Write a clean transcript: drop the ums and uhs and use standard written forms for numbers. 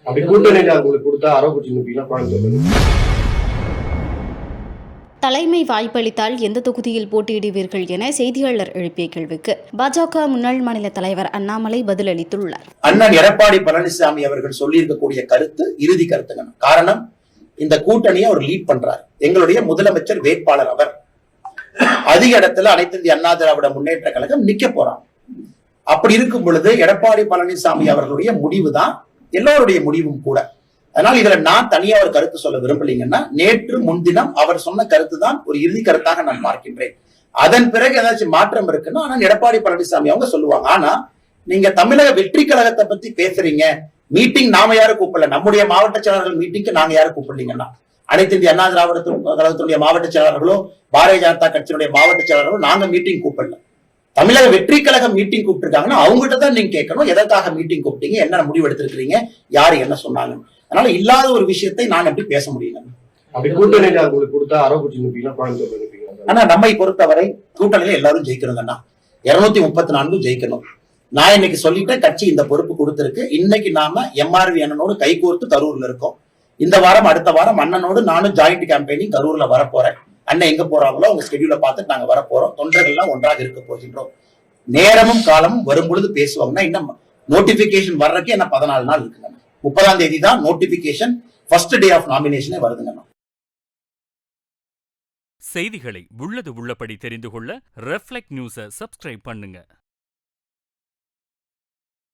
அப்படி கூட்டணியில உங்களுக்கு கொடுத்தா அரவக்குறிச்சி நிப்பீங்களா கோயம்புத்தூர்? தலைமை வாய்ப்பளித்தால் எந்த தொகுதியில் போட்டியிடுவீர்கள் என செய்தியாளர் எழுப்பிய கேள்விக்கு பாஜக முன்னாள் மாநில தலைவர் அண்ணாமலை பதிலளித்துள்ளார். அண்ணன் எடப்பாடி பழனிசாமி அவர்கள் சொல்லியிருக்கக்கூடிய கருத்து இறுதி கருத்துங்க. காரணம், இந்த கூட்டணியை அவர் லீட் பண்றார். எங்களுடைய முதலமைச்சர் வேட்பாளர் அவர். அதிக இடத்துல அனைத்து இந்திய அண்ணா திராவிட முன்னேற்ற கழகம் நிக்க போறாங்க. அப்படி இருக்கும் பொழுது எடப்பாடி பழனிசாமி அவர்களுடைய முடிவு தான் எல்லோருடைய முடிவும் கூட. அதனால இதுல நான் தனியா ஒரு கருத்து சொல்ல விரும்பலீங்கன்னா, நேற்று முன்தினம் அவர் சொன்ன கருத்து தான் ஒரு இறுதி கருத்தாக நான் பார்க்கின்றேன். அதன் பிறகு ஏதாச்சும் மாற்றம் இருக்குன்னா ஆனால் எடப்பாடி பழனிசாமி அவங்க சொல்லுவாங்க. ஆனா நீங்க தமிழக வெற்றி கழகத்தை பத்தி பேசுறீங்க, மீட்டிங் நாம யாரும் கூப்பிடல, நம்முடைய மாவட்ட செயலாளர்கள் மீட்டிங்க்கு நாங்க யாரும் கூப்பிடலீங்கன்னா, அனைத்து இந்திய அண்ணா திராவிட கழகத்தினுடைய மாவட்ட செயலாளர்களோ பாரதிய ஜனதா கட்சியினுடைய மாவட்ட செயலாளர்களோ நாங்க மீட்டிங் கூப்பிடல. தமிழக வெற்றி கழகம் மீட்டிங் கூப்பிட்டுருக்காங்கன்னா அவங்ககிட்ட தான் நீங்க கேட்கணும், எதற்காக மீட்டிங் கூப்பிட்டீங்க, என்ன முடிவு எடுத்திருக்கிறீங்க, யாரு என்ன சொன்னாங்க. அதனால இல்லாத ஒரு விஷயத்தை நான் எப்படி பேச முடியுங்க? அப்படி கூட்டணியில உங்களுக்கு கொடுத்தா அரவக்குறிச்சி நிப்பீங்களா கோயம்புத்தூர் நிப்பீங்களா? ஆனா நம்மை பொறுத்தவரை கூட்டணியில எல்லாரும் ஜெயிக்கணுங்கண்ணா. 234 ஜெயிக்கணும். நான் இன்னைக்கு சொல்லிட்டேன், கட்சி இந்த பொறுப்பு கொடுத்திருக்கு. இன்னைக்கு நாம எம்ஆர்வி அண்ணனோடு கைகோர்த்து கரூர்ல இருக்கோம். இந்த வாரம் அடுத்த வாரம் அண்ணனோடு நானும் ஜாயிண்ட் கேம்பெயினிங் கரூர்ல வரப்போறேன். அண்ணன் எங்க போறாங்களோ அவங்க ஸ்கெடியூலை பார்த்துட்டு நாங்க வரப்போறோம். தொண்டர்கள் எல்லாம் ஒன்றாக இருக்க போகின்றோம். நேரமும் காலமும் வரும் பொழுது பேசுவாங்கன்னா, இன்னும் நோட்டிபிகேஷன் வர்றதுக்கு என்ன 14 நாள் இருக்குங்க. 30ஆம் தேதி தான் நோட்டிபிகேஷன், ஃபர்ஸ்ட் டே ஆஃப் நாமினேஷனே வருதுங்க. செய்திகளை உள்ளது உள்ளபடி தெரிந்து கொள்ள ரெஃப்ளெக்ட் நியூஸை சப்ஸ்கிரைப் பண்ணுங்க.